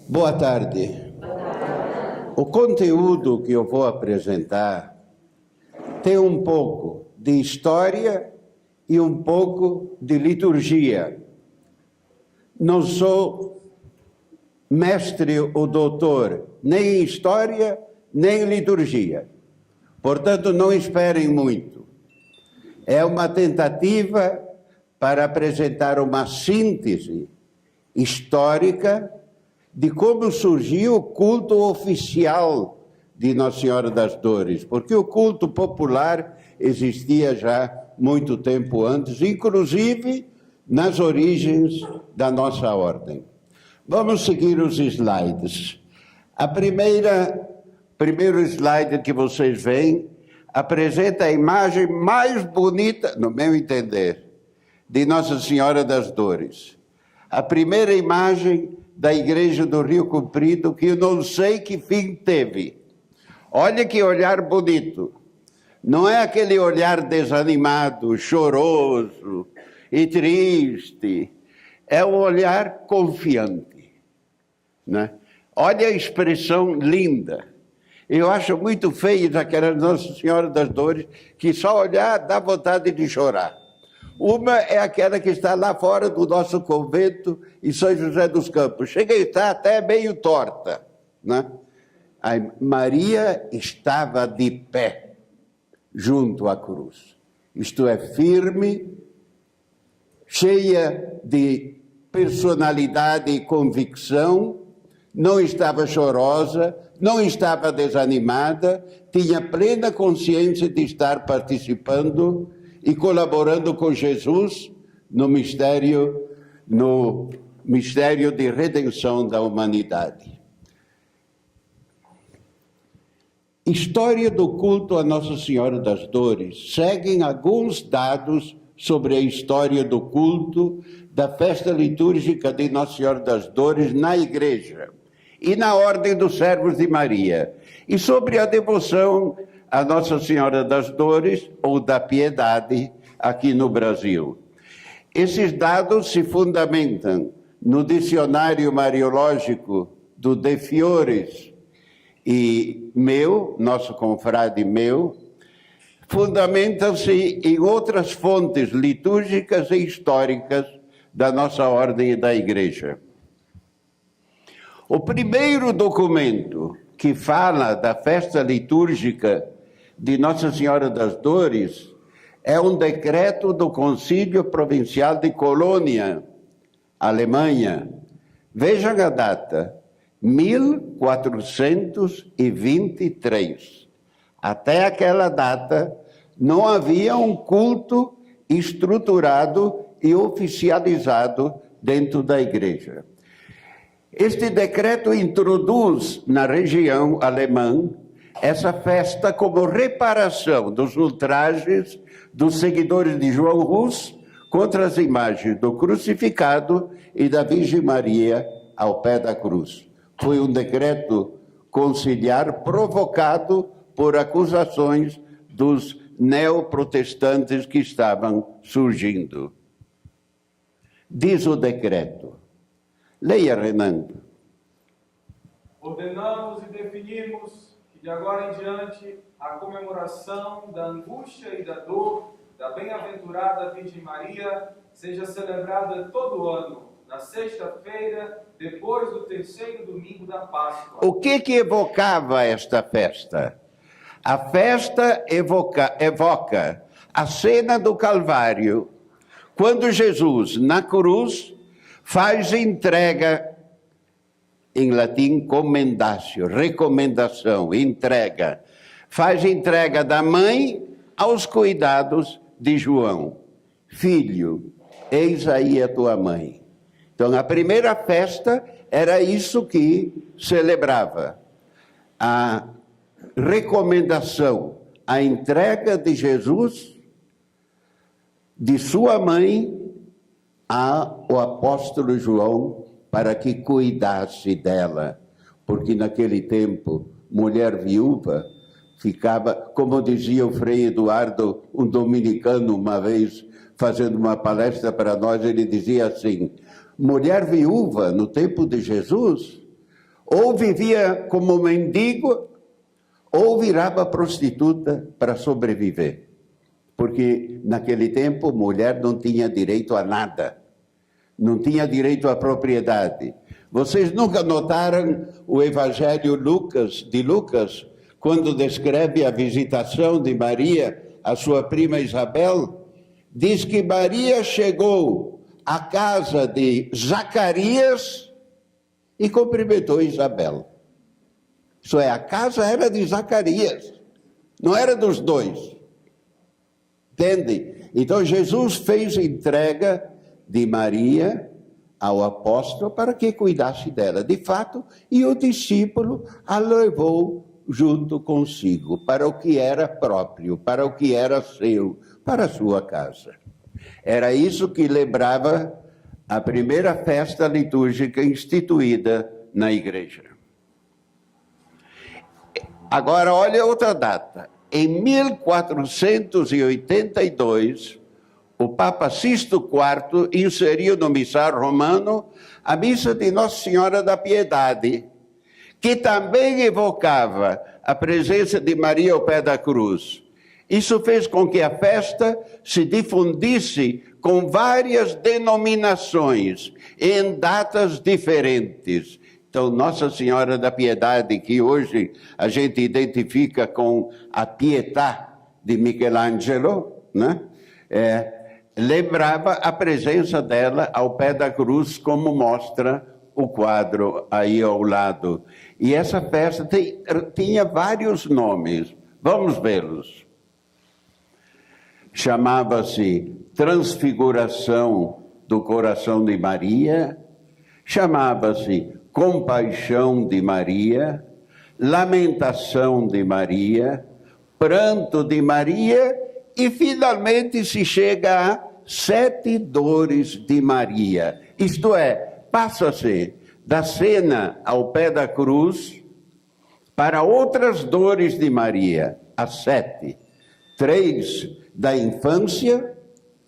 Boa tarde. O conteúdo que eu vou apresentar tem um pouco de história e um pouco de liturgia. Não sou mestre ou doutor nem em história, nem em liturgia. Portanto, não esperem muito. É uma tentativa para apresentar uma síntese histórica de como surgiu o culto oficial de Nossa Senhora das Dores, porque o culto popular existia já muito tempo antes, inclusive nas origens da nossa ordem. Vamos seguir os slides. Primeiro slide que vocês veem apresenta a imagem mais bonita, no meu entender, de Nossa Senhora das Dores. A primeira imagem da igreja do Rio Comprido, que eu não sei que fim teve. Olha que olhar bonito. Não é aquele olhar desanimado, choroso e triste. É um olhar confiante, né? Olha a expressão linda. Eu acho muito feio aquela Nossa Senhora das Dores, que só olhar dá vontade de chorar. Uma é aquela que está lá fora do nosso convento em São José dos Campos. Chega e está até meio torta, né? A Maria estava de pé, junto à cruz. Isto é, firme, cheia de personalidade e convicção, não estava chorosa, não estava desanimada, tinha plena consciência de estar participando e colaborando com Jesus no mistério de redenção da humanidade. História do culto a Nossa Senhora das Dores. Seguem alguns dados sobre a história do culto da festa litúrgica de Nossa Senhora das Dores na Igreja e na Ordem dos Servos de Maria, e sobre a devoção a Nossa Senhora das Dores ou da Piedade aqui no Brasil. Esses dados se fundamentam no dicionário mariológico do De Fiores e nosso confrade fundamentam-se em outras fontes litúrgicas e históricas da nossa ordem e da Igreja. O primeiro documento que fala da festa litúrgica de Nossa Senhora das Dores é um decreto do Concílio Provincial de Colônia, Alemanha. Vejam a data, 1423. Até aquela data não havia um culto estruturado e oficializado dentro da Igreja. Este decreto introduz na região alemã essa festa como reparação dos ultrajes dos seguidores de João Hus contra as imagens do crucificado e da Virgem Maria ao pé da cruz. Foi um decreto conciliar provocado por acusações dos neoprotestantes que estavam surgindo. Diz o decreto. Leia, Renan. Ordenamos e definimos que de agora em diante a comemoração da angústia e da dor da bem-aventurada Virgem Maria seja celebrada todo ano, na sexta-feira, depois do terceiro domingo da Páscoa. O que evocava esta festa? A festa evoca a cena do Calvário, quando Jesus, na cruz, faz entrega, em latim, commendatio, recomendação, entrega. Faz entrega da mãe aos cuidados de João. Filho, eis aí a tua mãe. Então, a primeira festa era isso que celebrava. A recomendação, a entrega de Jesus, de sua mãe, ao apóstolo João, para que cuidasse dela. Porque naquele tempo, mulher viúva ficava, como dizia o Frei Eduardo, um dominicano, uma vez, fazendo uma palestra para nós, ele dizia assim: mulher viúva, no tempo de Jesus, ou vivia como mendigo, ou virava prostituta para sobreviver. Porque naquele tempo, mulher não tinha direito a nada. Não tinha direito à propriedade. Vocês nunca notaram o Evangelho de Lucas, quando descreve a visitação de Maria à sua prima Isabel? Diz que Maria chegou à casa de Zacarias e cumprimentou Isabel. Isso é, a casa era de Zacarias, não era dos dois. Entende? Então Jesus fez entrega de Maria ao apóstolo para que cuidasse dela. De fato, e o discípulo a levou junto consigo para o que era próprio, para o que era seu, para a sua casa. Era isso que lembrava a primeira festa litúrgica instituída na igreja. Agora, olha outra data. Em 1482, o Papa Sisto IV inseriu no missal romano a missa de Nossa Senhora da Piedade, que também evocava a presença de Maria ao pé da cruz. Isso fez com que a festa se difundisse com várias denominações, em datas diferentes. Então, Nossa Senhora da Piedade, que hoje a gente identifica com a Pietà de Michelangelo, né? Lembrava a presença dela ao pé da cruz, como mostra o quadro aí ao lado. E essa festa tinha vários nomes. Vamos vê-los. Chamava-se Transfiguração do Coração de Maria, chamava-se Compaixão de Maria, Lamentação de Maria, Pranto de Maria e finalmente se chega a 7 dores de Maria. Isto é, passa-se da cena ao pé da cruz para outras dores de Maria, as 7. 3 da infância,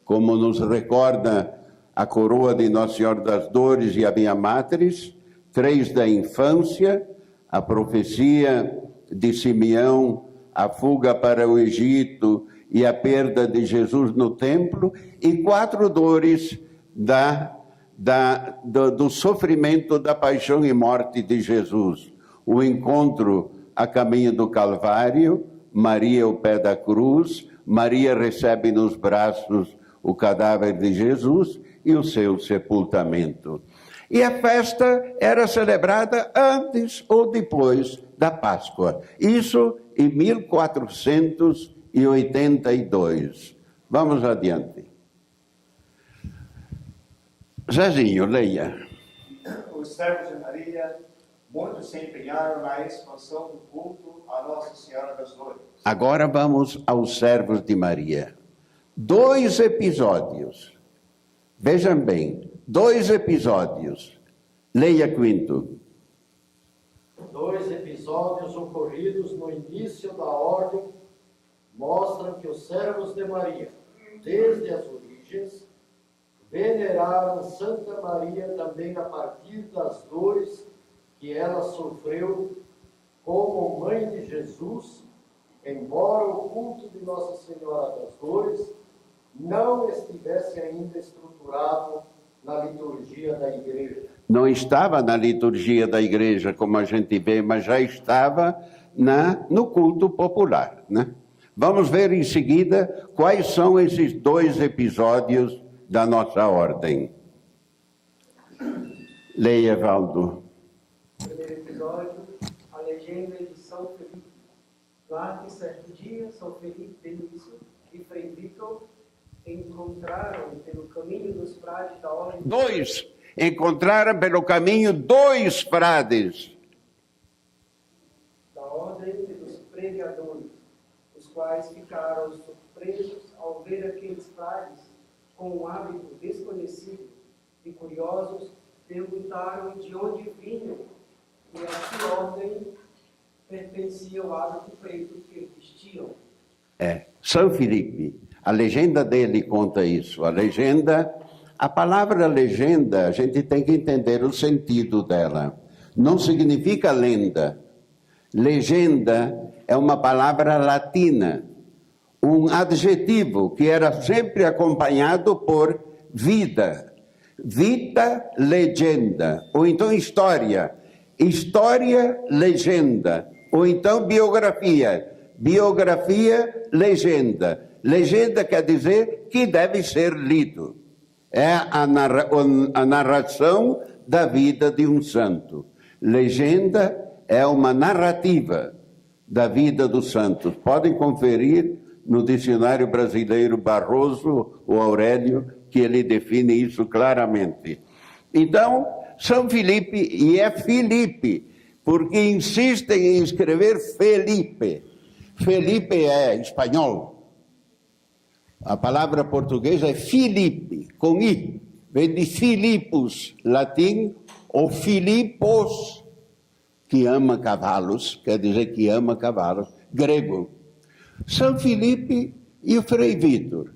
como nos recorda a coroa de Nossa Senhora das Dores e a Via Matriz. 3 da infância, a profecia de Simeão, a fuga para o Egito e a perda de Jesus no templo, e 4 dores do sofrimento da paixão e morte de Jesus. O encontro a caminho do Calvário, Maria ao pé da cruz, Maria recebe nos braços o cadáver de Jesus e o seu sepultamento. E a festa era celebrada antes ou depois da Páscoa. Isso em 1482. Vamos adiante. Zezinho, leia. Os servos de Maria, muitos se empenharam na expansão do culto a Nossa Senhora das Dores. Agora vamos aos servos de Maria. 2 episódios. Vejam bem, 2 episódios. Leia, Quinto. 2 episódios ocorridos no início da ordem mostram que os servos de Maria, desde as origens, veneraram Santa Maria também a partir das dores que ela sofreu como mãe de Jesus, embora o culto de Nossa Senhora das Dores não estivesse ainda estruturado na liturgia da igreja. Não estava na liturgia da igreja, como a gente vê, mas já estava no culto popular, né? Vamos ver em seguida quais são esses 2 episódios da nossa ordem. Leia, Valdo. Primeiro episódio, a legenda de São Felipe. Lá que certo dia, São Felipe Benício e Frei Vitor encontraram pelo caminho dos frades da ordem... 2. Encontraram pelo caminho 2 frades. Da ordem dos pregadores, os quais ficaram surpresos ao ver aqueles frades com um hábito desconhecido e curiosos, perguntaram de onde vinham e a que ordem pertencia o hábito preto que vestiam. São Felipe, a legenda dele conta isso. A palavra legenda, a gente tem que entender o sentido dela. não significa lenda. Legenda é uma palavra latina, um adjetivo que era sempre acompanhado por vida. Vita, legenda, ou então história. História, legenda, ou então biografia. Biografia, legenda. Legenda quer dizer que deve ser lido. É a narração da vida de um santo. Legenda é uma narrativa da vida dos santos. Podem conferir no dicionário brasileiro Barroso ou Aurélio, que ele define isso claramente. Então, São Filipe, e é Filipe, porque insistem em escrever Felipe. Felipe é espanhol. A palavra portuguesa é Filipe, com I. Vem de Filipos, latim, ou Filipos, que ama cavalos, quer dizer que ama cavalos, grego. São Filipe e o Frei Vítor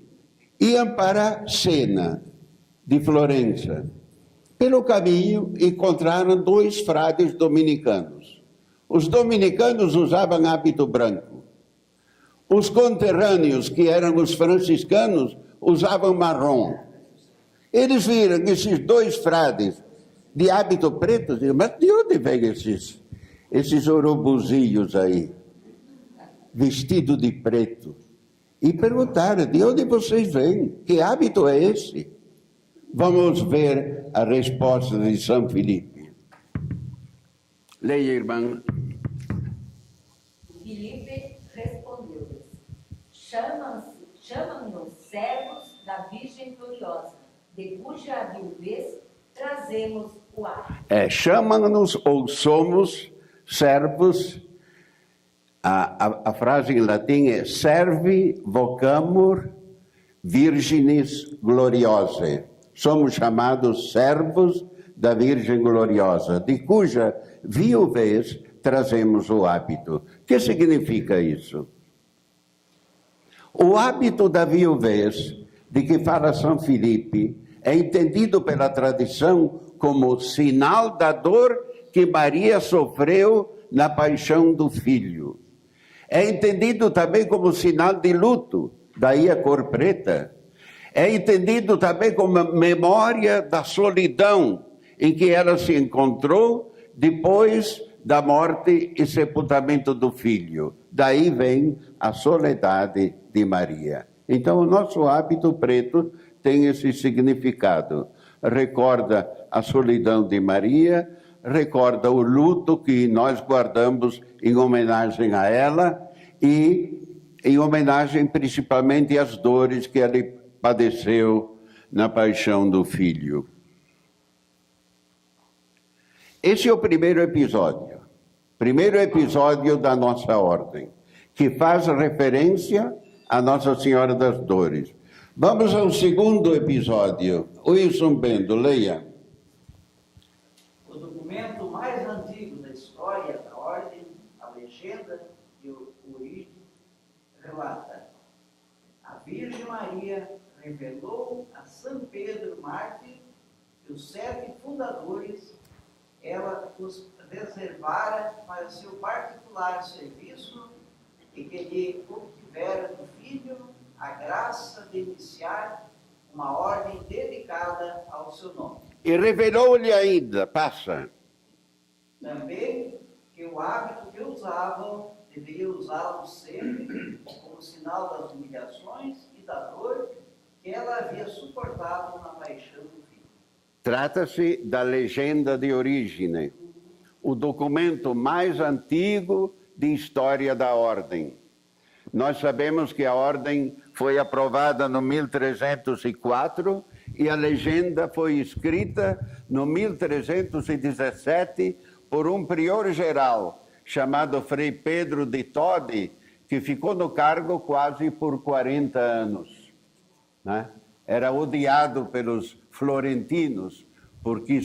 iam para Siena, de Florença. Pelo caminho, encontraram 2 frades dominicanos. Os dominicanos usavam hábito branco. Os conterrâneos, que eram os franciscanos, usavam marrom. Eles viram esses 2 frades de hábito preto, e disseram, mas de onde vêm esses urubuzinhos aí, vestidos de preto? E perguntaram, de onde vocês vêm? Que hábito é esse? Vamos ver a resposta de São Filipe. Leia, irmã. Filipe respondeu-lhes: chamam-nos servos da Virgem Gloriosa, de cuja viuvez trazemos o ar. Chamam-nos ou somos servos. A frase em latim é servi vocamur virginis gloriose. Somos chamados servos da Virgem Gloriosa, de cuja viuvez trazemos o hábito. O que significa isso? O hábito da viuvez, de que fala São Filipe, é entendido pela tradição como sinal da dor que Maria sofreu na paixão do Filho. É entendido também como sinal de luto, daí a cor preta. É entendido também como memória da solidão em que ela se encontrou depois da morte e sepultamento do Filho. Daí vem a soledade de Maria. Então, o nosso hábito preto tem esse significado. Recorda a solidão de Maria, recorda o luto que nós guardamos em homenagem a ela e em homenagem principalmente às dores que ela padeceu na paixão do Filho. Esse é o primeiro episódio da nossa ordem, que faz referência a Nossa Senhora das Dores. Vamos ao segundo episódio. Wilson Bendo, leia. O documento mais antigo da história da ordem, a legenda e o origem, relata: a Virgem Maria revelou a São Pedro Mártir que os 7 fundadores ela os reservara para seu particular serviço e que lhe obtivera do Filho a graça de iniciar uma ordem dedicada ao seu nome. E revelou-lhe ainda, passa. Também que o hábito que usavam deveria usá-lo sempre como sinal das humilhações e da dor que ela havia suportado na paixão do Filho. Trata-se da legenda de origem, o documento mais antigo de história da ordem. Nós sabemos que a ordem foi aprovada no 1304 e a legenda foi escrita no 1317 por um prior geral chamado Frei Pedro de Todi, que ficou no cargo quase por 40 anos. Né? Era odiado pelos florentinos, porque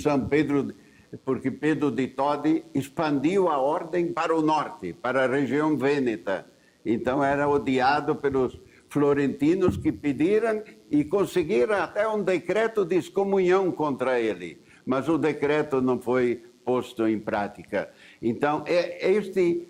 Pedro de Todi expandiu a ordem para o norte, para a região vêneta. Então era odiado pelos florentinos que pediram e conseguiram até um decreto de excomunhão contra ele. Mas o decreto não foi posto em prática. Então, este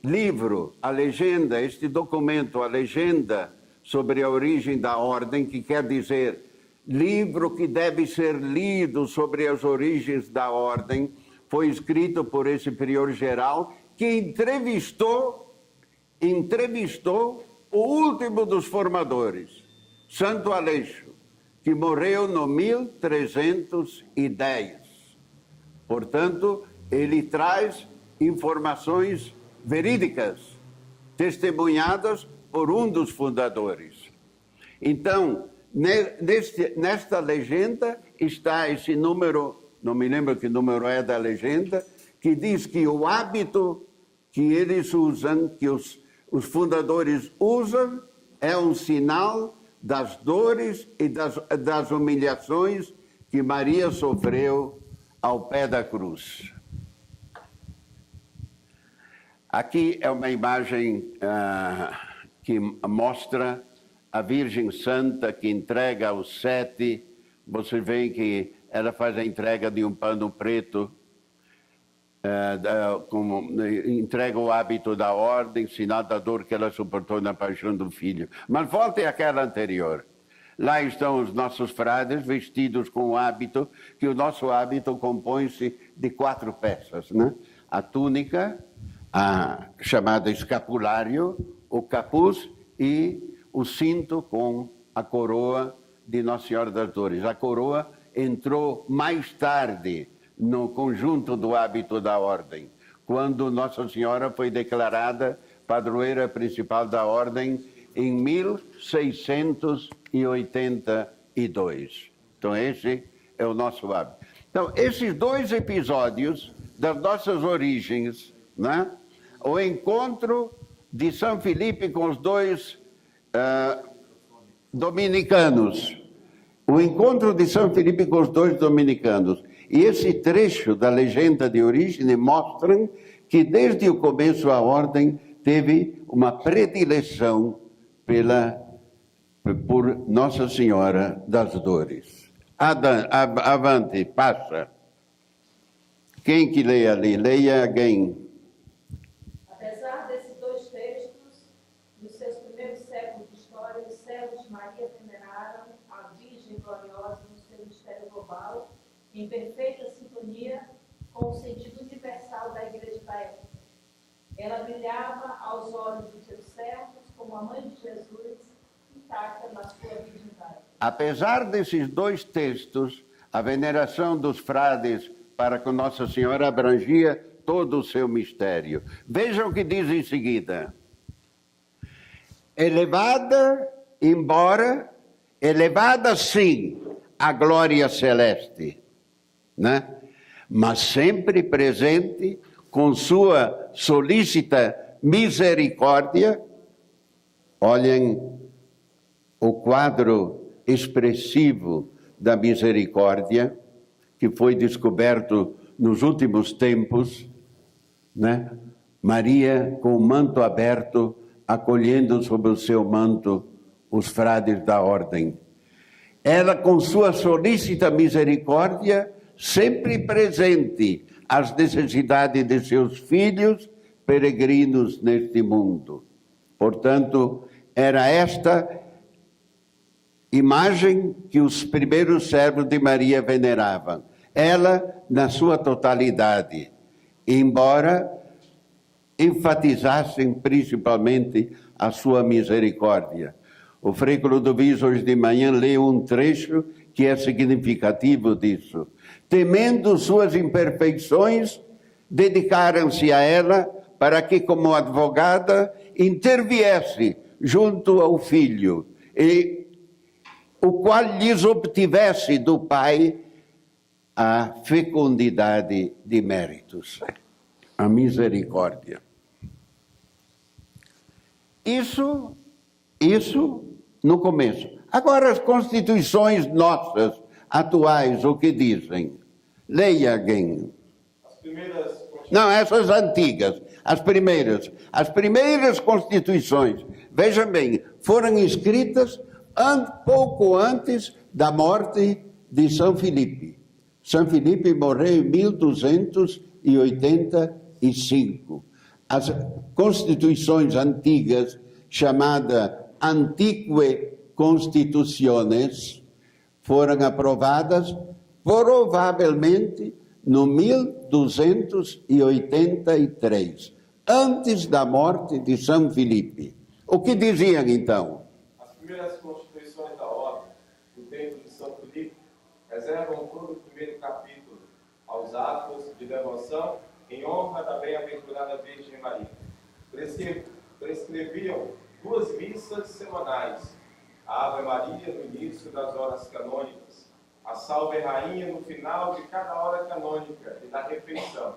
livro, a legenda, este documento, a legenda sobre a origem da ordem, que quer dizer livro que deve ser lido sobre as origens da ordem, foi escrito por esse prior geral, que entrevistou o último dos formadores, Santo Aleixo, que morreu no 1310. Portanto, ele traz informações verídicas, testemunhadas por um dos fundadores. Então, nesta legenda está esse número, não me lembro que número é da legenda, que diz que o hábito que eles usam, que os fundadores usam, é um sinal das dores e das humilhações que Maria sofreu ao pé da cruz. Aqui é uma imagem que mostra a Virgem Santa que entrega os 7. Você vê que ela faz a entrega de um pano preto, entrega o hábito da ordem, sinal da dor que ela suportou na paixão do Filho. Mas volte àquela anterior. Lá estão os nossos frades vestidos com o hábito, que o nosso hábito compõe-se de 4 peças, né? A túnica, a chamada escapulário, o capuz e o cinto com a coroa de Nossa Senhora das Dores. A coroa entrou mais tarde no conjunto do hábito da ordem, quando Nossa Senhora foi declarada padroeira principal da ordem em 1682. Então esse é o nosso hábito. Então esses 2 episódios das nossas origens, né? O encontro de São Filipe com os 2 dominicanos, o encontro de São Filipe com os 2 dominicanos, e esse trecho da legenda de origem mostram que desde o começo a ordem teve uma predileção por Nossa Senhora das Dores. Avante, passa. Quem que lê ali? Leia alguém. Apesar desses 2 textos, nos seus primeiros séculos de história, os servos de Maria veneraram a Virgem Gloriosa no seu mistério global, em perfeita sintonia com o sentido universal da Igreja da época. Ela brilhava aos olhos dos seus servos como a Mãe de Jesus, intacta na sua virgindade. Apesar desses 2 textos, a veneração dos frades para com Nossa Senhora abrangia todo o seu mistério. Vejam o que diz em seguida. Elevada sim à glória celeste, né? Mas sempre presente com sua solícita misericórdia. Olhem o quadro expressivo da misericórdia que foi descoberto nos últimos tempos, né? Maria com o manto aberto, acolhendo sob o seu manto os frades da ordem. Ela, com sua solícita misericórdia, sempre presente às necessidades de seus filhos peregrinos neste mundo. Portanto, era esta imagem que os primeiros servos de Maria veneravam. Ela, na sua totalidade, embora enfatizassem principalmente a sua misericórdia. O Frei Clodovis, hoje de manhã, leu um trecho que é significativo disso. Temendo suas imperfeições, dedicaram-se a ela para que, como advogada, interviesse junto ao Filho, e o qual lhes obtivesse do Pai a fecundidade de méritos, a misericórdia. Isso no começo. Agora as constituições nossas, atuais, o que dizem? Leia alguém. As primeiras... Não, essas antigas, as primeiras constituições, vejam bem, foram escritas pouco antes da morte de São Filipe. São Filipe morreu em 1285. As constituições antigas, chamadas Antique Constituciones, foram aprovadas provavelmente no 1283, antes da morte de São Filipe. O que diziam então? As primeiras constituições da ordem, do tempo de São Filipe, reservam todo o primeiro capítulo aos atos de devoção em honra da bem-aventurada Virgem Maria. Prescreviam 2 missas semanais, a Ave Maria no início das horas canônicas, a Salve Rainha no final de cada hora canônica e da refeição,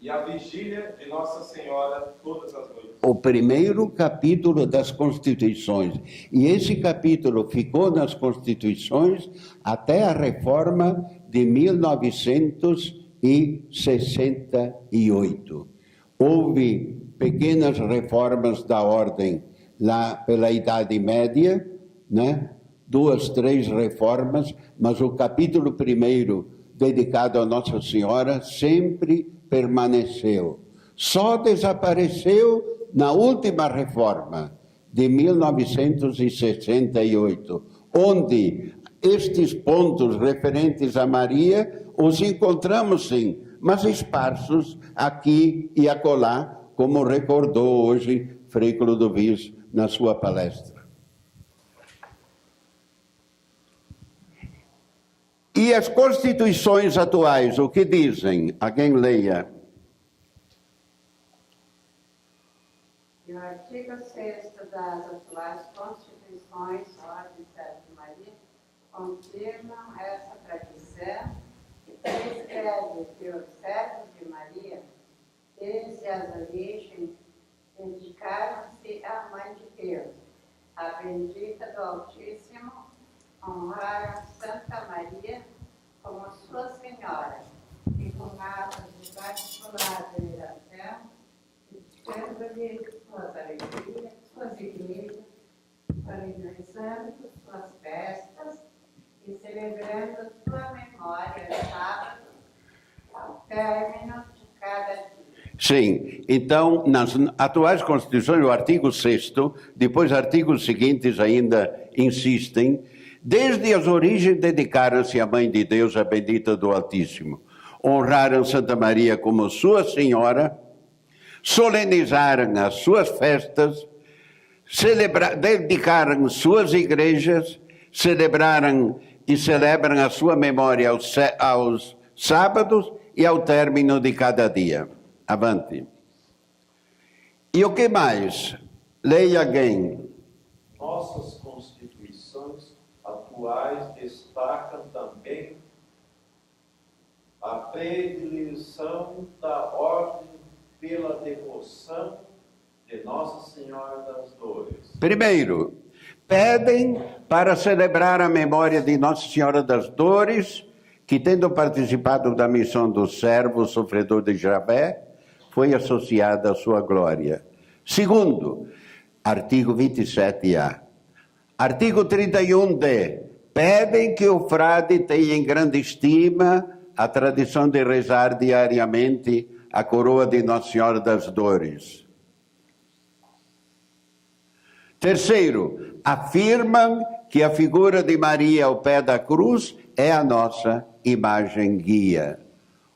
e a vigília de Nossa Senhora todas as noites. O primeiro capítulo das Constituições. E esse capítulo ficou nas Constituições até a reforma de 1968. Houve pequenas reformas da ordem lá pela Idade Média, né? 2, 3 reformas, mas o capítulo primeiro, dedicado a Nossa Senhora, sempre permaneceu. Só desapareceu na última reforma, de 1968, onde estes pontos referentes a Maria os encontramos sim, mas esparsos aqui e acolá, como recordou hoje Frei Clodovis na sua palestra. E as constituições atuais, o que dizem? Alguém leia. E o artigo 6º das atuais constituições da Ordem Servo de Maria confirmam essa tradição e prescreve que os servos de Maria, desde as origens, dedicaram-se à Mãe de Deus, a bendita do Altíssimo, honraram Santa Maria como sua Senhora e com atos de particular veneração, dando-lhe suas alegrias, suas igrejas, organizando suas festas e celebrando sua memória sábado ao término de cada dia. Sim, então, nas atuais constituições, o artigo 6º, depois artigos seguintes ainda insistem, desde as origens dedicaram-se à Mãe de Deus, a bendita do Altíssimo. Honraram Santa Maria como sua Senhora, solenizaram as suas festas, dedicaram suas igrejas, celebraram e celebram a sua memória aos sábados e ao término de cada dia. Avante. E o que mais? Leia alguém. Nossas constituições atuais destacam também a predileção da ordem pela devoção de Nossa Senhora das Dores. Primeiro, pedem para celebrar a memória de Nossa Senhora das Dores, que, tendo participado da missão do servo sofredor de Javé, foi associada à sua glória. Segundo, artigo 27A. Artigo 31D. Pedem que o frade tenha em grande estima a tradição de rezar diariamente a coroa de Nossa Senhora das Dores. Terceiro, afirmam que a figura de Maria ao pé da cruz é a nossa imagem guia.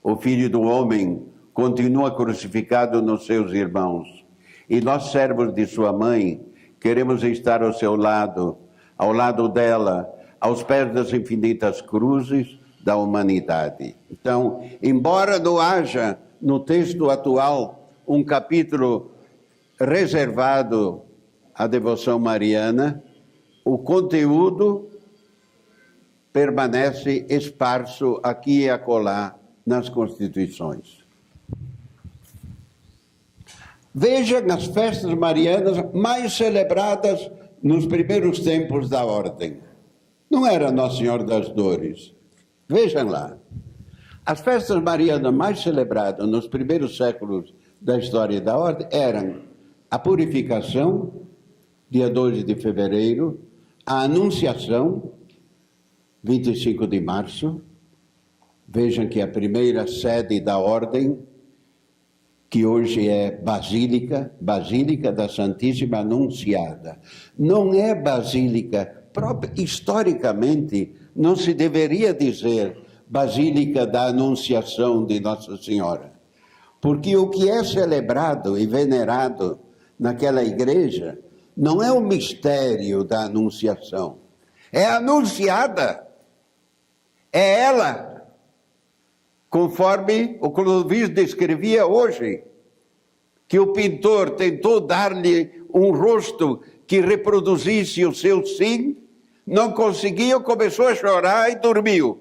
O Filho do Homem continua crucificado nos seus irmãos. E nós, servos de sua mãe, queremos estar ao seu lado, ao lado dela, aos pés das infinitas cruzes da humanidade. Então, embora não haja no texto atual um capítulo reservado à devoção mariana, o conteúdo permanece esparso aqui e acolá nas constituições. Veja as festas marianas mais celebradas nos primeiros tempos da ordem. Não era Nossa Senhora das Dores. Vejam lá. As festas marianas mais celebradas nos primeiros séculos da história da ordem eram a Purificação, dia 12 de fevereiro, a Anunciação, 25 de março, Vejam que a primeira sede da ordem, que hoje é Basílica da Santíssima Anunciada, não é Basílica, historicamente não se deveria dizer Basílica da Anunciação de Nossa Senhora, porque o que é celebrado e venerado naquela igreja não é o mistério da Anunciação, é anunciada, é ela, conforme o Clovis descrevia hoje, que o pintor tentou dar-lhe um rosto que reproduzisse o seu sim, não conseguiu, começou a chorar e dormiu.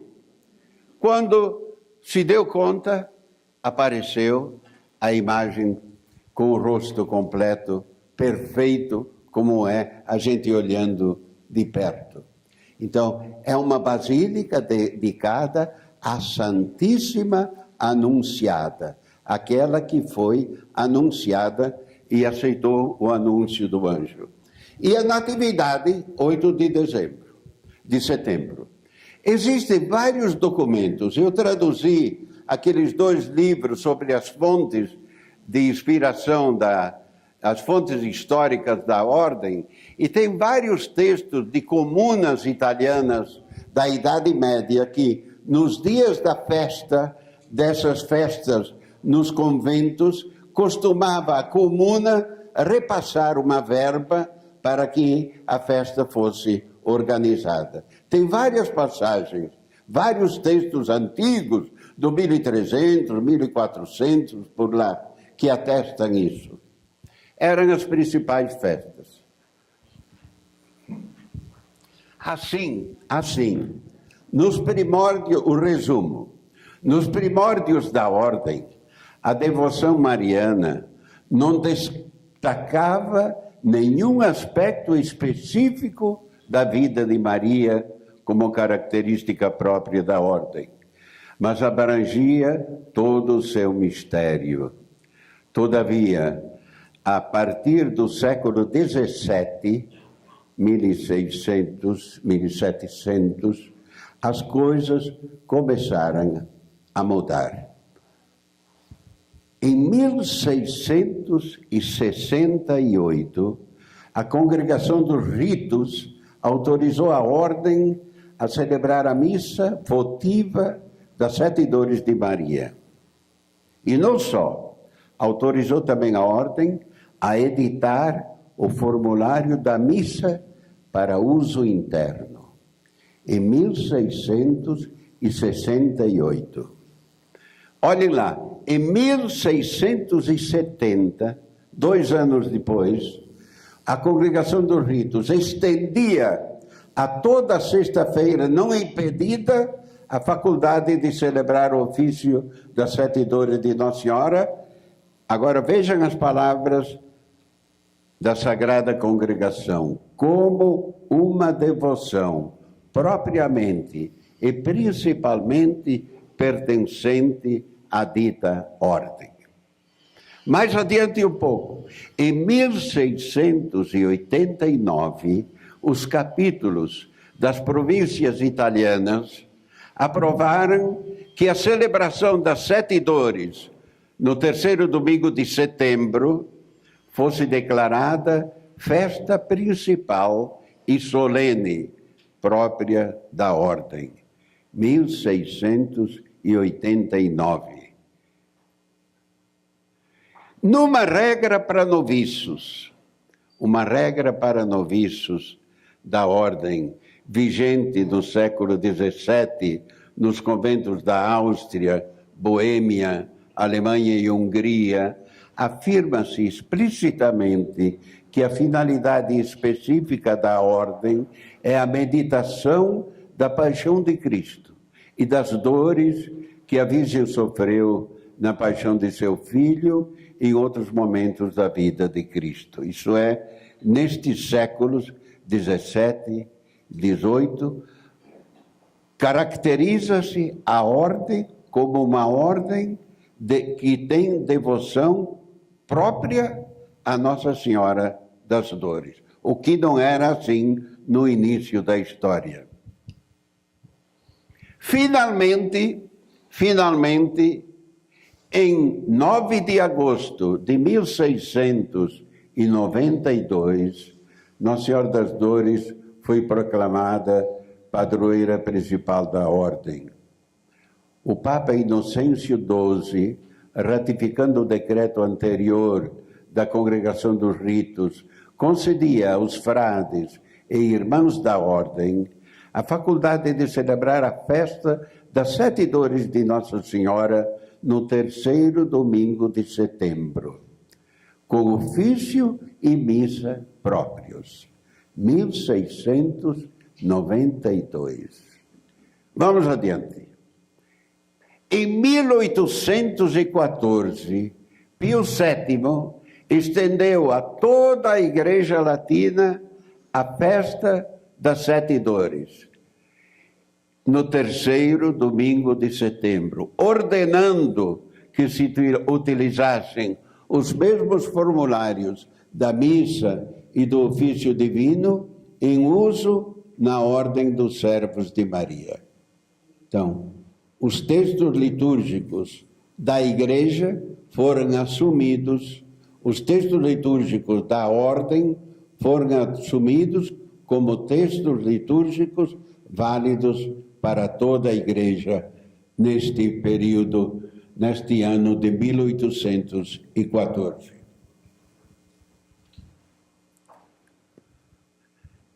Quando se deu conta, apareceu a imagem com o rosto completo, perfeito, como é a gente olhando de perto. Então, é uma basílica dedicada à Santíssima Anunciada, aquela que foi anunciada e aceitou o anúncio do anjo. E a Natividade, 8 de setembro. Existem vários documentos. Eu traduzi aqueles 2 livros sobre as fontes de inspiração, as fontes históricas da ordem, e tem vários textos de comunas italianas da Idade Média que, nos dias da festa, dessas festas nos conventos, costumava a comuna repassar uma verba para que a festa fosse organizada. Tem várias passagens, vários textos antigos, do 1300, 1400, por lá, que atestam isso. Eram as principais festas. Assim, nos primórdios, o resumo, nos primórdios da ordem, a devoção mariana não destacava nenhum aspecto específico da vida de Maria como característica própria da ordem, mas abrangia todo o seu mistério. Todavia, a partir do século XVII, 1700, as coisas começaram a mudar. Em 1668, a Congregação dos Ritos autorizou a ordem a celebrar a missa votiva das 7 Dores de Maria. E não só, autorizou também a ordem a editar o formulário da missa para uso interno, em 1668. Olhem lá, em 1670, 2 anos depois, a Congregação dos Ritos estendia a toda sexta-feira não impedida a faculdade de celebrar o ofício das 7 Dores de Nossa Senhora. Agora vejam as palavras da Sagrada Congregação, como uma devoção propriamente e principalmente pertencente à dita ordem. Mais adiante um pouco, em 1689, os capítulos das províncias italianas aprovaram que a celebração das 7 Dores, no 3º domingo de setembro, fosse declarada festa principal e solene, própria da ordem. 1689. Numa regra para noviços, uma regra para noviços da ordem, vigente no século XVII, nos conventos da Áustria, Boêmia, Alemanha e Hungria, afirma-se explicitamente que a finalidade específica da ordem é a meditação da paixão de Cristo e das dores que a Virgem sofreu na paixão de seu Filho e em outros momentos da vida de Cristo. Isso é, nestes séculos XVII, XVIII, caracteriza-se a ordem como uma ordem que tem devoção própria a Nossa Senhora das Dores, o que não era assim no início da história. Finalmente, Finalmente, em 9 de agosto de 1692, Nossa Senhora das Dores foi proclamada padroeira principal da Ordem. O Papa Inocêncio XII, ratificando o decreto anterior da Congregação dos Ritos, concedia aos frades e irmãos da Ordem a faculdade de celebrar a festa das 7 Dores de Nossa Senhora no 3º domingo de setembro, com ofício e missa próprios. 1692. Vamos adiante. Em 1814, Pio VII estendeu a toda a Igreja Latina a festa das 7 Dores, no 3º domingo de setembro, ordenando que se utilizassem os mesmos formulários da missa e do ofício divino em uso na Ordem dos Servos de Maria. Então, os textos litúrgicos da Igreja foram assumidos, os textos litúrgicos da Ordem foram assumidos como textos litúrgicos válidos para toda a Igreja neste período, neste ano de 1814.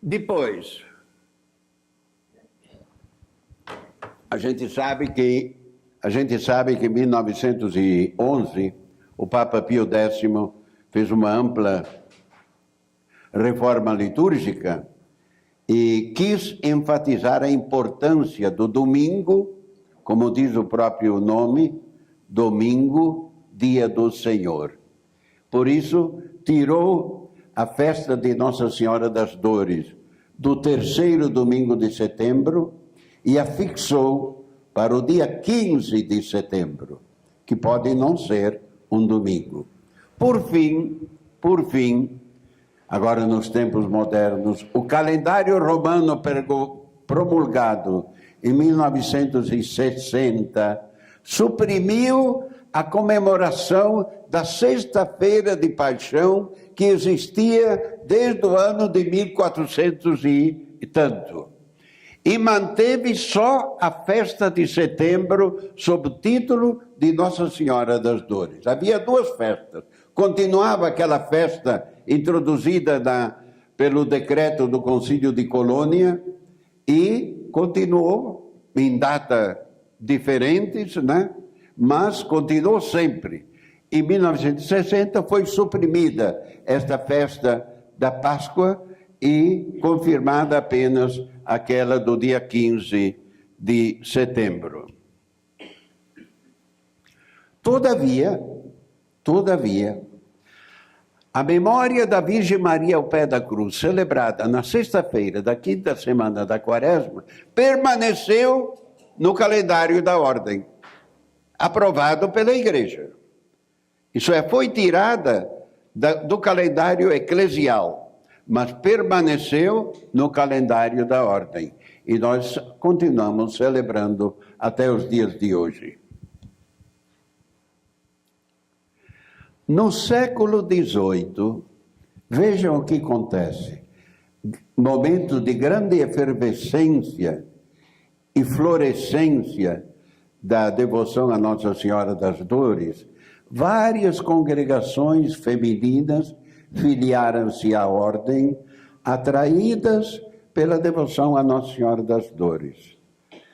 Depois, a gente sabe que em 1911 o Papa Pio X fez uma ampla reforma litúrgica e quis enfatizar a importância do domingo, como diz o próprio nome, domingo, dia do Senhor. Por isso, tirou a festa de Nossa Senhora das Dores do 3º domingo de setembro e a fixou para o dia 15 de setembro, que pode não ser um domingo. Por fim, agora nos tempos modernos, o calendário romano promulgado em 1960 suprimiu a comemoração da Sexta-feira de Paixão que existia desde o ano de 1400 e tanto. E manteve só a festa de setembro sob o título de Nossa Senhora das Dores. Havia 2 festas. Continuava aquela festa introduzida pelo decreto do Concílio de Colônia e continuou em datas diferentes, né? Mas continuou sempre. Em 1960 foi suprimida esta festa da Páscoa e confirmada apenas aquela do dia 15 de setembro. Todavia, a memória da Virgem Maria ao pé da cruz, celebrada na sexta-feira da 5ª semana da Quaresma, permaneceu no calendário da Ordem, aprovado pela Igreja. Isso foi tirada do calendário eclesial, mas permaneceu no calendário da Ordem. E nós continuamos celebrando até os dias de hoje. No século XVIII, vejam o que acontece. Momento de grande efervescência e florescência da devoção a Nossa Senhora das Dores, várias congregações femininas filiaram-se à Ordem, atraídas pela devoção a Nossa Senhora das Dores.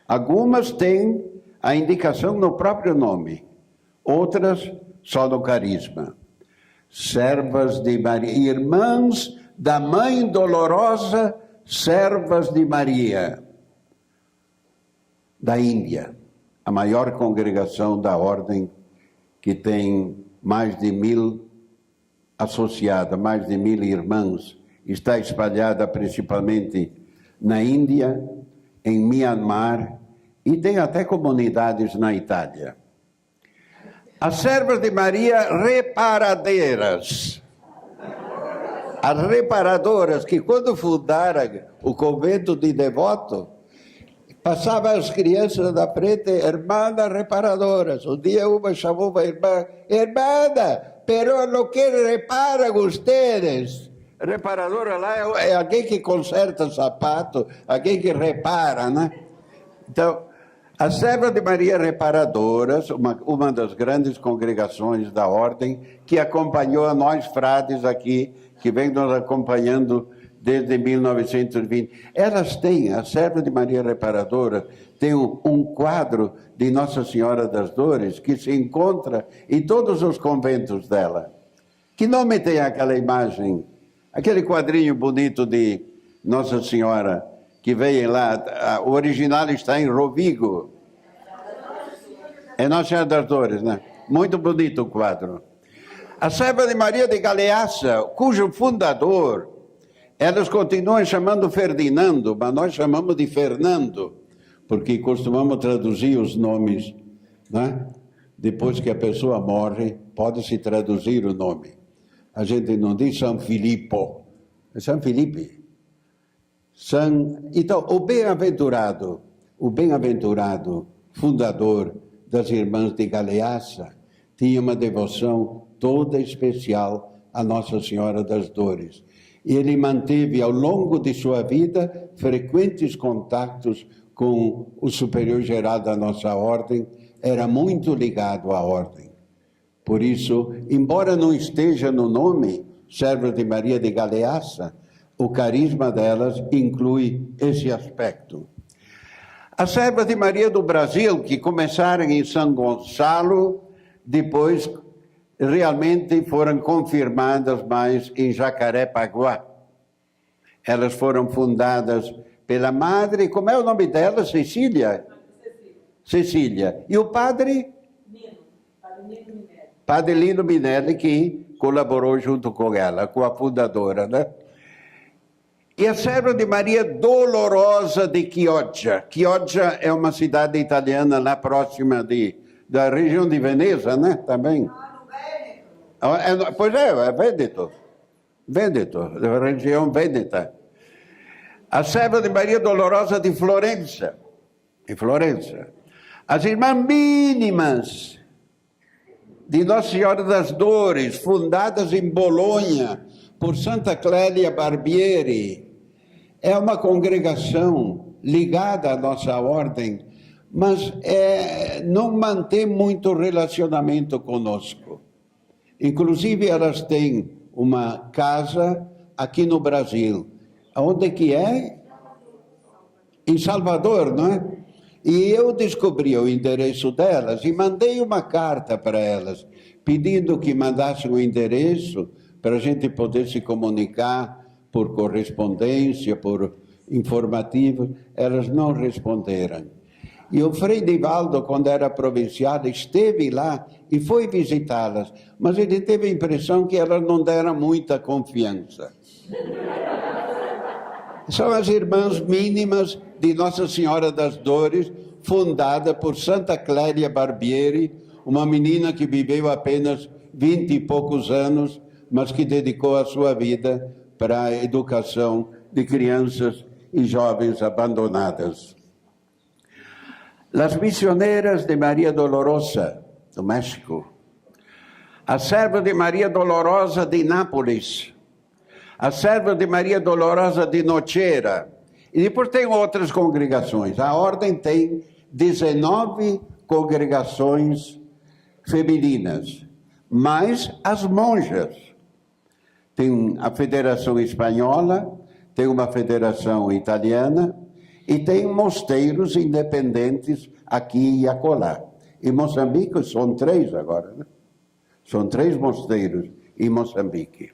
Algumas têm a indicação no próprio nome, outras só no carisma. Servas de Maria, irmãs da Mãe Dolorosa, servas de Maria, da Índia, a maior congregação da Ordem, que tem mais de 1000 associadas, mais de 1000 irmãs, está espalhada principalmente na Índia, em Myanmar, e tem até comunidades na Itália. As servas de Maria reparadeiras, as reparadoras que quando fundaram o convento de Devoto, Passava as crianças da frente, hermanas reparadoras. Um dia uma chamou a irmã, hermana, pero lo que reparam ustedes? Reparadora lá é alguém que conserta sapato, alguém que repara, né? Então, a Serva de Maria Reparadoras, uma das grandes congregações da ordem, que acompanhou a nós frades aqui, que vem nos acompanhando desde 1920. Elas têm, a Serva de Maria Reparadora tem um quadro de Nossa Senhora das Dores que se encontra em todos os conventos dela. Que nome tem aquela imagem? Aquele quadrinho bonito de Nossa Senhora, que veio lá, o original está em Rovigo. É Nossa Senhora das Dores, né? Muito bonito o quadro. A Serva de Maria de Galeassa, cujo fundador, elas continuam chamando Ferdinando, mas nós chamamos de Fernando, porque costumamos traduzir os nomes, né? Depois que a pessoa morre, pode-se traduzir o nome. A gente não diz São Filippo, é São Felipe. Então, o bem-aventurado fundador das Irmãs de Galeassa tinha uma devoção toda especial a Nossa Senhora das Dores. E ele manteve ao longo de sua vida frequentes contatos com o superior geral da nossa ordem, era muito ligado à ordem. Por isso, embora não esteja no nome Servas de Maria de Galeassa, o carisma delas inclui esse aspecto. As Servas de Maria do Brasil, que começaram em São Gonçalo, depois realmente foram confirmadas mais em Jacarepaguá. Elas foram fundadas pela madre, como é o nome dela? Cecília? Cecília. E o padre? Padre Lino Minelli, que colaborou junto com ela, com a fundadora, né? E a Serva de Maria Dolorosa de Chioggia. Chioggia é uma cidade italiana lá próxima da região de Veneza, né? Também. Pois é Vêneto. Vêneto, da região Vêneta. A Serva de Maria Dolorosa de Florença. Em Florença. As Irmãs Mínimas de Nossa Senhora das Dores, fundadas em Bolonha por Santa Clélia Barbieri. É uma congregação ligada à nossa ordem, mas não mantém muito relacionamento conosco. Inclusive, elas têm uma casa aqui no Brasil. Onde que é? Em Salvador, não é? E eu descobri o endereço delas e mandei uma carta para elas, pedindo que mandassem o endereço para a gente poder se comunicar por correspondência, por informativo. Elas não responderam. E o Frei Divaldo, quando era provincial, esteve lá e foi visitá-las, mas ele teve a impressão que elas não deram muita confiança. São as Irmãs Mínimas de Nossa Senhora das Dores, fundada por Santa Clélia Barbieri, uma menina que viveu apenas 20 e poucos anos, mas que dedicou a sua vida para a educação de crianças e jovens abandonadas. As Missioneras de Maria Dolorosa, do México. A Serva de Maria Dolorosa de Nápoles. A Serva de Maria Dolorosa de Nocera. E depois tem outras congregações. A ordem tem 19 congregações femininas, mais as monjas. Tem a Federação Espanhola, tem uma federação italiana e tem mosteiros independentes aqui e acolá. Em Moçambique são 3 agora, né? São 3 mosteiros em Moçambique.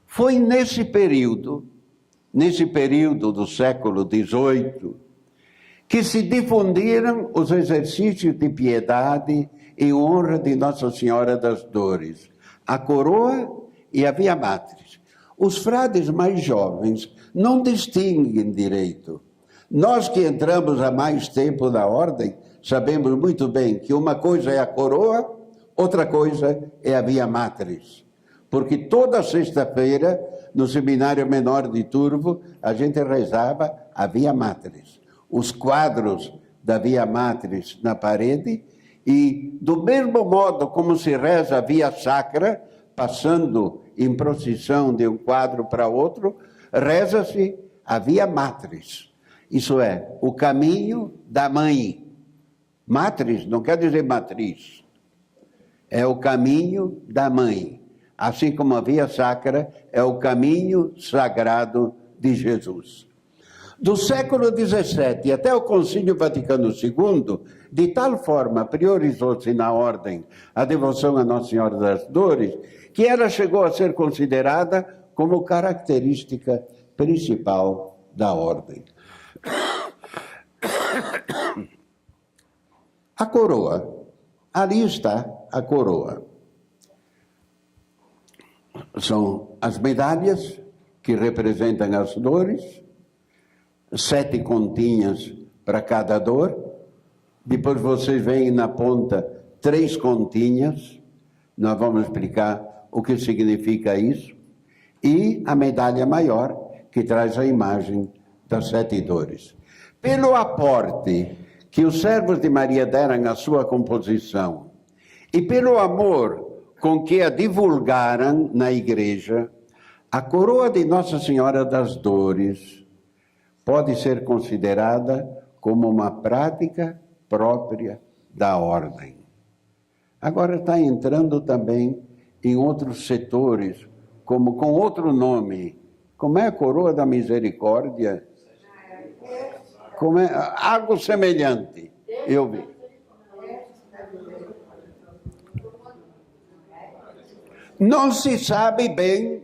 Foi nesse período do século XVIII, que se difundiram os exercícios de piedade em honra de Nossa Senhora das Dores, a coroa e a Via Matriz. Os frades mais jovens não distinguem direito. Nós que entramos há mais tempo na ordem, sabemos muito bem que uma coisa é a coroa, outra coisa é a Via Matriz. porque toda sexta-feira, no Seminário Menor de Turvo, a gente rezava a Via Matris. Os quadros da Via Matris na parede, e do mesmo modo como se reza a Via Sacra, passando em procissão de um quadro para outro, reza-se a Via Matris. Isso é, o caminho da mãe. Matris não quer dizer matriz. É o caminho da mãe. Assim como a Via Sacra é o caminho sagrado de Jesus. Do século XVII até o Concílio Vaticano II, de tal forma priorizou-se na ordem a devoção a Nossa Senhora das Dores, que ela chegou a ser considerada como característica principal da ordem. A coroa, ali está a coroa. São as medalhas que representam as dores, 7 continhas para cada dor. Depois vocês veem na ponta 3 continhas. Nós vamos explicar o que significa isso. E a medalha maior, que traz a imagem das 7 dores. Pelo aporte que os servos de Maria deram à sua composição e pelo amor com que a divulgaram na igreja, a coroa de Nossa Senhora das Dores pode ser considerada como uma prática própria da ordem. Agora está entrando também em outros setores, como com outro nome. Como é a coroa da misericórdia? Como é? Algo semelhante, eu vi. Não se sabe bem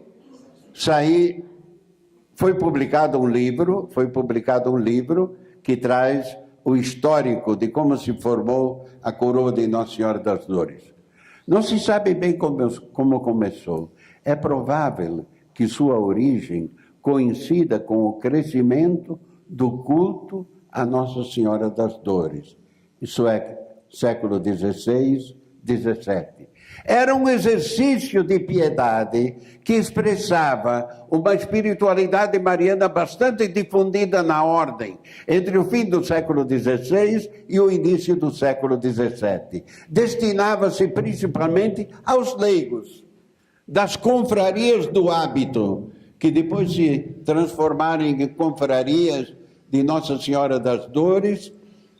sair. Foi publicado um livro que traz o histórico de como se formou a coroa de Nossa Senhora das Dores. Não se sabe bem como começou. É provável que sua origem coincida com o crescimento do culto a Nossa Senhora das Dores. Isso é, século XVI, XVII. Era um exercício de piedade que expressava uma espiritualidade mariana bastante difundida na ordem, entre o fim do século XVI e o início do século XVII. Destinava-se principalmente aos leigos, das confrarias do hábito, que depois se transformaram em confrarias de Nossa Senhora das Dores,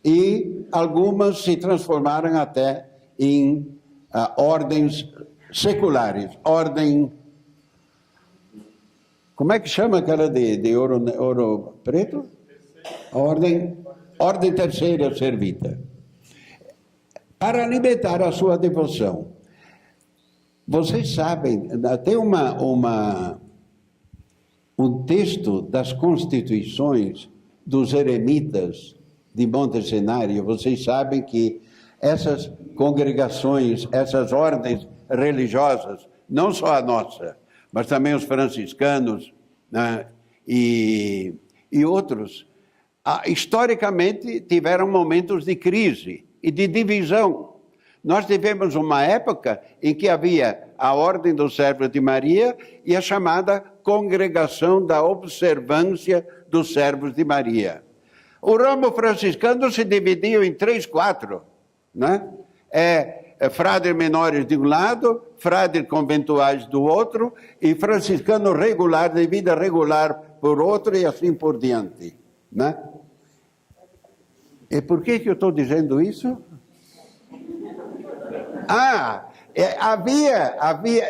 e algumas se transformaram até em ordens seculares. Ordem, como é que chama aquela de ouro preto? Ordem Terceira Servita. Para alimentar a sua devoção. Vocês sabem, tem um texto das constituições dos eremitas de Monte Cenário. Vocês sabem que essas congregações, essas ordens religiosas, não só a nossa, mas também os franciscanos, né, e outros, historicamente tiveram momentos de crise e de divisão. Nós tivemos uma época em que havia a Ordem dos Servos de Maria e a chamada Congregação da Observância dos Servos de Maria. O ramo franciscano se dividiu em 3, 4, né? Frades menores de um lado, frades conventuais do outro, e franciscano regular, de vida regular por outro, e assim por diante, né? E por que eu estou dizendo isso?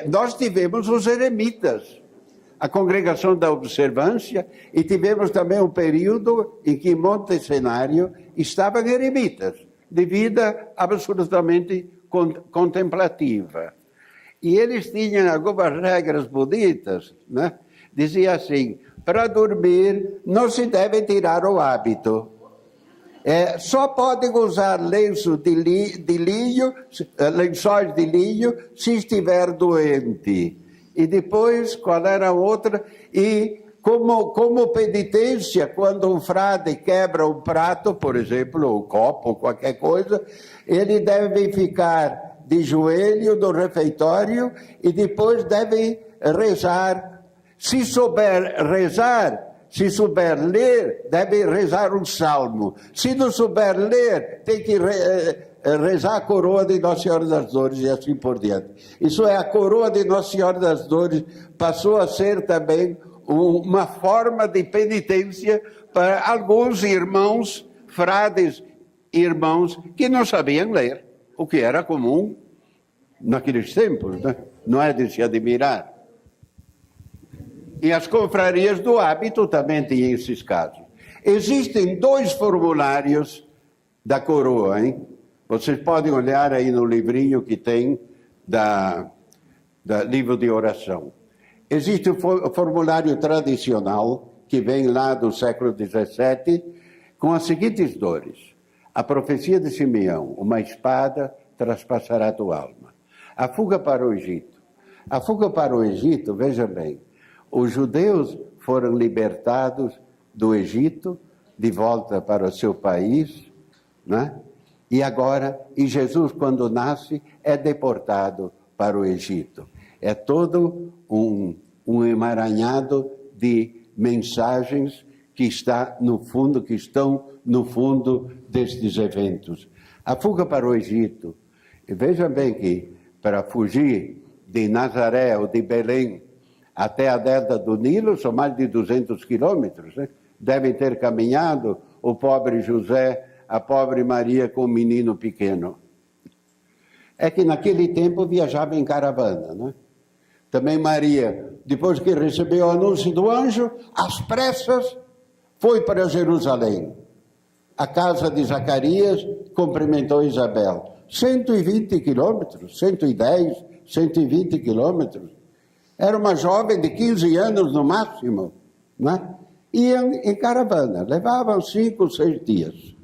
Nós tivemos os eremitas, a Congregação da Observância, e tivemos também um período em que Monte Cenário estavam eremitas, de vida absolutamente contemplativa. E eles tinham algumas regras bonitas, né? Dizia assim: para dormir não se deve tirar o hábito. Só podem usar lenços de linho, lençóis de linho, se estiver doente. E depois, qual era a outra? E como penitência, quando um frade quebra um prato, por exemplo, ou um copo, ou qualquer coisa, ele deve ficar de joelho no refeitório e depois deve rezar. Se souber rezar, se souber ler, deve rezar um salmo. Se não souber ler, tem que rezar a coroa de Nossa Senhora das Dores e assim por diante. Isso é, a coroa de Nossa Senhora das Dores passou a ser também uma forma de penitência para alguns irmãos, frades, irmãos, que não sabiam ler, o que era comum naqueles tempos, né? Não é de se admirar. E as confrarias do hábito também tinham esses casos. Existem 2 formulários da coroa, hein? Vocês podem olhar aí no livrinho que tem da livro de oração. Existe o formulário tradicional, que vem lá do século XVII, com as seguintes dores. A profecia de Simeão, uma espada traspassará a tua alma. A fuga para o Egito. A fuga para o Egito, veja bem, os judeus foram libertados do Egito, de volta para o seu país, né? E Jesus, quando nasce, é deportado para o Egito. É todo um emaranhado de mensagens que estão no fundo destes eventos. A fuga para o Egito. E veja bem que, para fugir de Nazaré ou de Belém até a delta do Nilo, são mais de 200 quilômetros, né? Devem ter caminhado o pobre José, a pobre Maria com o menino pequeno. É que naquele tempo viajava em caravana, né? Também Maria, depois que recebeu o anúncio do anjo, às pressas foi para Jerusalém. A casa de Zacarias cumprimentou Isabel. 120 quilômetros, 110, 120 quilômetros. Era uma jovem de 15 anos no máximo, né? Iam em caravana, levavam 5 ou 6 dias.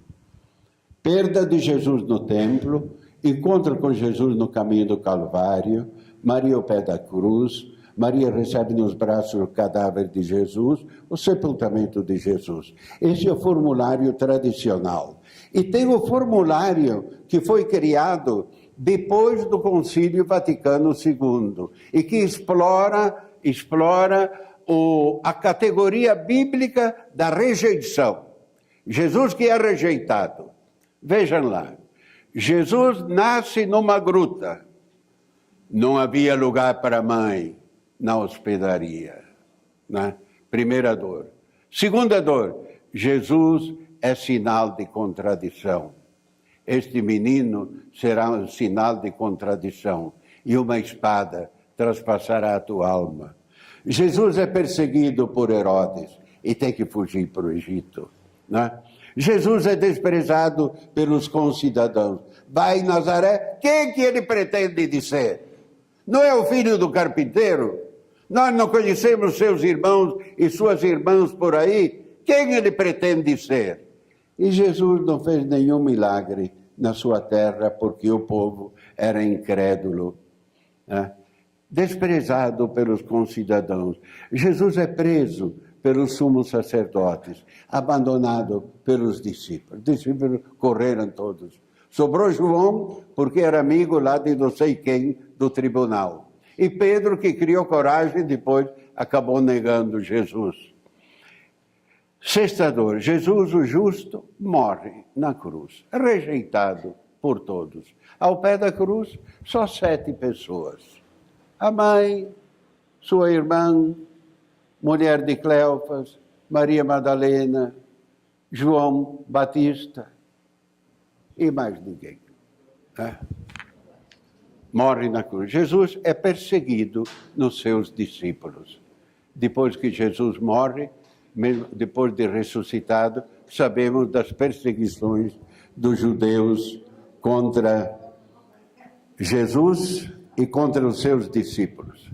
Perda de Jesus no templo, encontro com Jesus no caminho do Calvário, Maria ao pé da cruz, Maria recebe nos braços o cadáver de Jesus, o sepultamento de Jesus. Esse é o formulário tradicional. E tem o formulário que foi criado depois do Concílio Vaticano II e que explora a categoria bíblica da rejeição. Jesus que é rejeitado. Vejam lá, Jesus nasce numa gruta. Não havia lugar para a mãe na hospedaria, né? Primeira dor. Segunda dor, Jesus é sinal de contradição. Este menino será um sinal de contradição e uma espada traspassará a tua alma. Jesus é perseguido por Herodes e tem que fugir para o Egito, né? Jesus é desprezado pelos concidadãos. Vai em Nazaré, quem que ele pretende ser? Não é o filho do carpinteiro? Nós não conhecemos seus irmãos e suas irmãs por aí? Quem ele pretende ser? E Jesus não fez nenhum milagre na sua terra porque o povo era incrédulo, né? Desprezado pelos concidadãos. Jesus é preso pelos sumos sacerdotes, abandonado pelos discípulos. Os discípulos correram todos. Sobrou João, porque era amigo lá de não sei quem do tribunal. E Pedro, que criou coragem, depois acabou negando Jesus. Sexta dor, Jesus, o justo, morre na cruz, rejeitado por todos. Ao pé da cruz, só 7 pessoas. A mãe, sua irmã, mulher de Cleofas, Maria Madalena, João Batista e mais ninguém. Morre na cruz. Jesus é perseguido nos seus discípulos. Depois que Jesus morre, mesmo depois de ressuscitado, sabemos das perseguições dos judeus contra Jesus e contra os seus discípulos.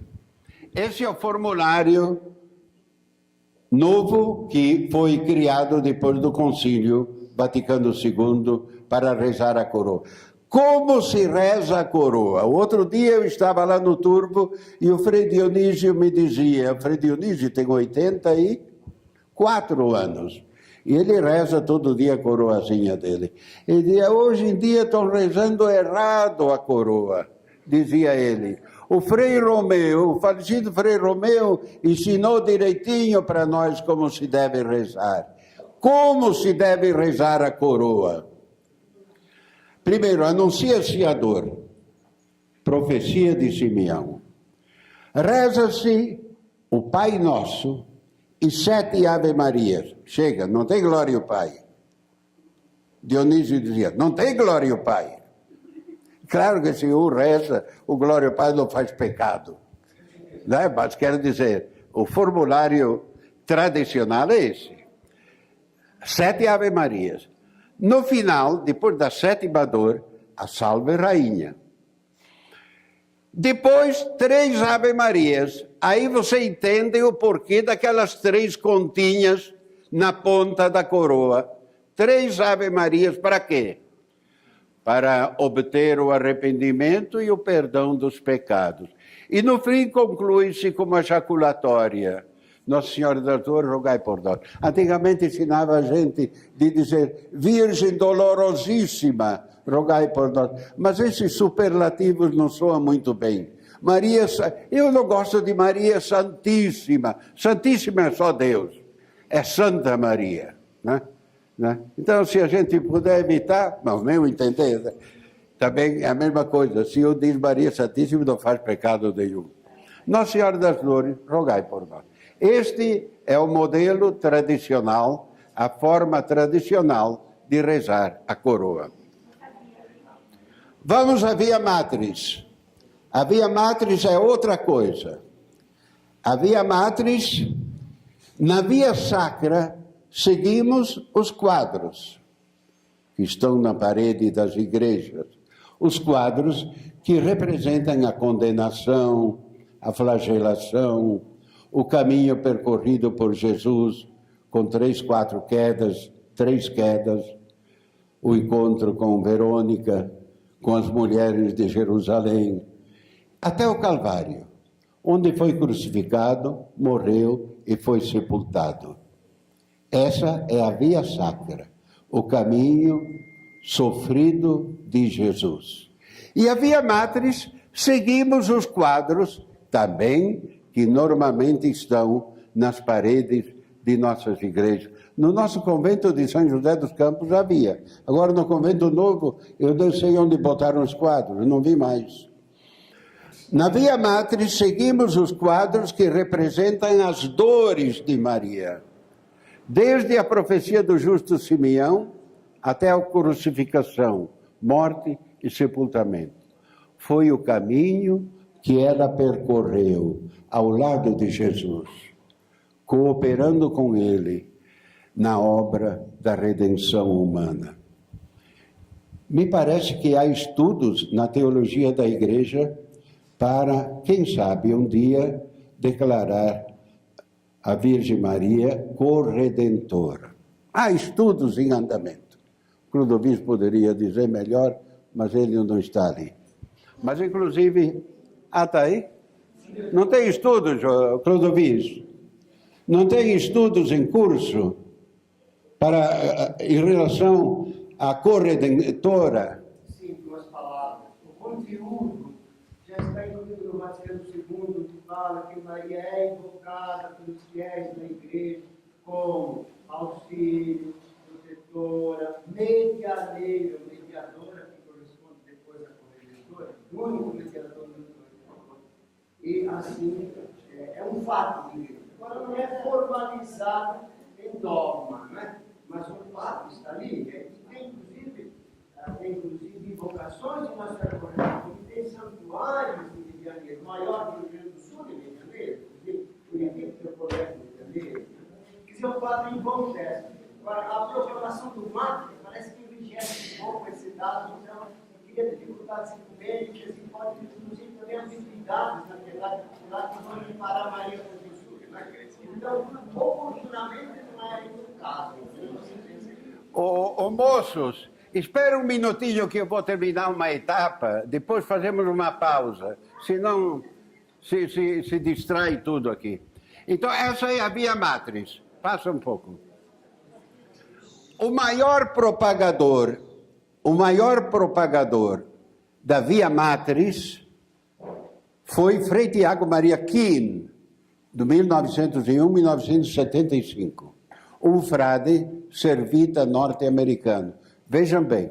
Esse é o formulário novo que foi criado depois do Concílio Vaticano II para rezar a coroa. Como se reza a coroa? O outro dia eu estava lá no Turbo e o Frei Dionísio me dizia, o Frei Dionísio tem 84 anos, E ele reza todo dia a coroazinha dele. Ele dizia, hoje em dia estão rezando errado a coroa, dizia ele. O Frei Romeu, o falecido Frei Romeu, ensinou direitinho para nós como se deve rezar. Como se deve rezar a coroa? Primeiro, anunciaciador, profecia de Simeão. Reza-se o Pai Nosso e 7 Ave Marias. Chega, não tem glória ao Pai. Dionísio dizia, não tem glória ao Pai. Claro que se o reza, o glória ao Pai não faz pecado. Né? Mas quero dizer, o formulário tradicional é esse. 7 Ave Marias. No final, depois da 7ª dor, a Salve Rainha. Depois, 3 Ave Marias. Aí você entende o porquê daquelas 3 continhas na ponta da coroa. 3 Ave Marias para quê? Para obter o arrependimento e o perdão dos pecados. E no fim conclui-se com uma jaculatória. Nossa Senhora das Dores, rogai por nós. Antigamente ensinava a gente de dizer, Virgem dolorosíssima, rogai por nós. Mas esses superlativos não soam muito bem. Maria, eu não gosto de Maria Santíssima. Santíssima é só Deus. É Santa Maria. Né? Então, se a gente puder evitar, no meu entender, também é a mesma coisa. Se eu diz Maria Santíssima, não faz pecado nenhum. Nossa Senhora das Dores, rogai por nós. Este é o modelo tradicional, a forma tradicional de rezar a coroa. Vamos à Via Matriz. A Via Matriz é outra coisa. A Via Matriz, na Via Sacra, seguimos os quadros que estão na parede das igrejas. Os quadros que representam a condenação, a flagelação, o caminho percorrido por Jesus, com 3 quedas, o encontro com Verônica, com as mulheres de Jerusalém, até o Calvário, onde foi crucificado, morreu e foi sepultado. Essa é a Via Sacra, o caminho sofrido de Jesus. E a Via Matriz, seguimos os quadros também que normalmente estão nas paredes de nossas igrejas. No nosso convento de São José dos Campos havia. Agora no convento novo, eu não sei onde botaram os quadros, não vi mais. Na Via Matriz seguimos os quadros que representam as dores de Maria. Desde a profecia do justo Simeão até a crucificação, morte e sepultamento. Foi o caminho que ela percorreu ao lado de Jesus, cooperando com ele na obra da redenção humana. Me parece que há estudos na teologia da Igreja para, quem sabe, um dia declarar a Virgem Maria corredentora. Há estudos em andamento. O Clodovis poderia dizer melhor, mas ele não está ali. Mas, inclusive, está aí? Não tem estudos, Clodovis? Não tem estudos em curso em relação à corredentora? Sim, 2 palavras. O conteúdo já está incluído no Vaticano II, que fala que Maria é invocada pelos fiéis da igreja como auxílio, protetora, mediadora, que corresponde depois à corredentora, o único mediador do mundo. E assim, é um fato de Deus. Agora não é formalizado em dogma, né? Mas o fato está ali. Tem inclusive invocações de Nossa Senhora Corredentora, que tem santuários em Rio de Janeiro, maior que o Rio Grande do Sul de Rio de Janeiro, Curitiba, que é o colégio de Rio de Janeiro. Quer dizer, o fato envolve. Agora, a proclamação do mártir parece que enrijece um pouco esse dado, então cria dificuldades ecumênicas e pode, inclusive, também ambiguidades na piedade popular que vão comparar Maria com Jesus. Né? Então, oportunamente não é o caso. Moços, espera um minutinho que eu vou terminar uma etapa, depois fazemos uma pausa, senão se distrai tudo aqui. Então, essa é a Via Matriz. Passa um pouco. O maior propagador da Via Matriz foi Frei Tiago Maria Keane, de 1901 a 1975, um frade servita norte-americano. Vejam bem,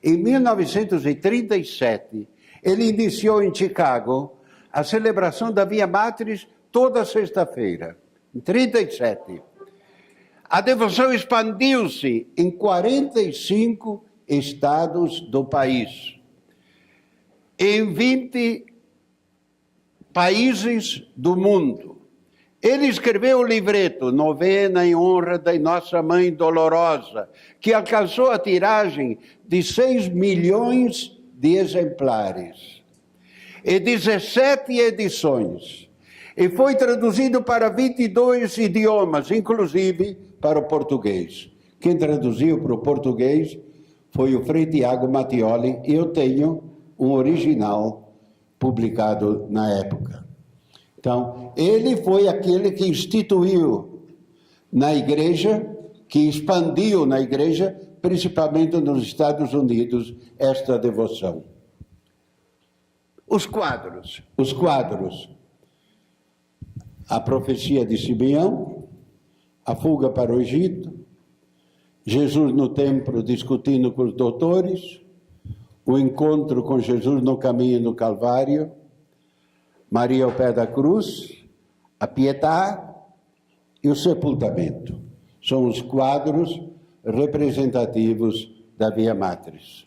em 1937, ele iniciou em Chicago a celebração da Via Matriz toda sexta-feira, em 1937. A devoção expandiu-se em 45 estados do país, em 20 países do mundo. Ele escreveu o livreto Novena em Honra da Nossa Mãe Dolorosa, que alcançou a tiragem de 6 milhões de exemplares, e 17 edições, e foi traduzido para 22 idiomas, inclusive para o português. Quem traduziu para o português foi o Frei Tiago Mattioli, e eu tenho um original publicado na época. Então, ele foi aquele que instituiu na igreja, que expandiu na igreja, principalmente nos Estados Unidos, esta devoção. Os quadros. A profecia de Simeão, a fuga para o Egito, Jesus no templo discutindo com os doutores, o encontro com Jesus no caminho do Calvário, Maria ao pé da cruz, a Pietà e o sepultamento. São os quadros representativos da Via Matriz.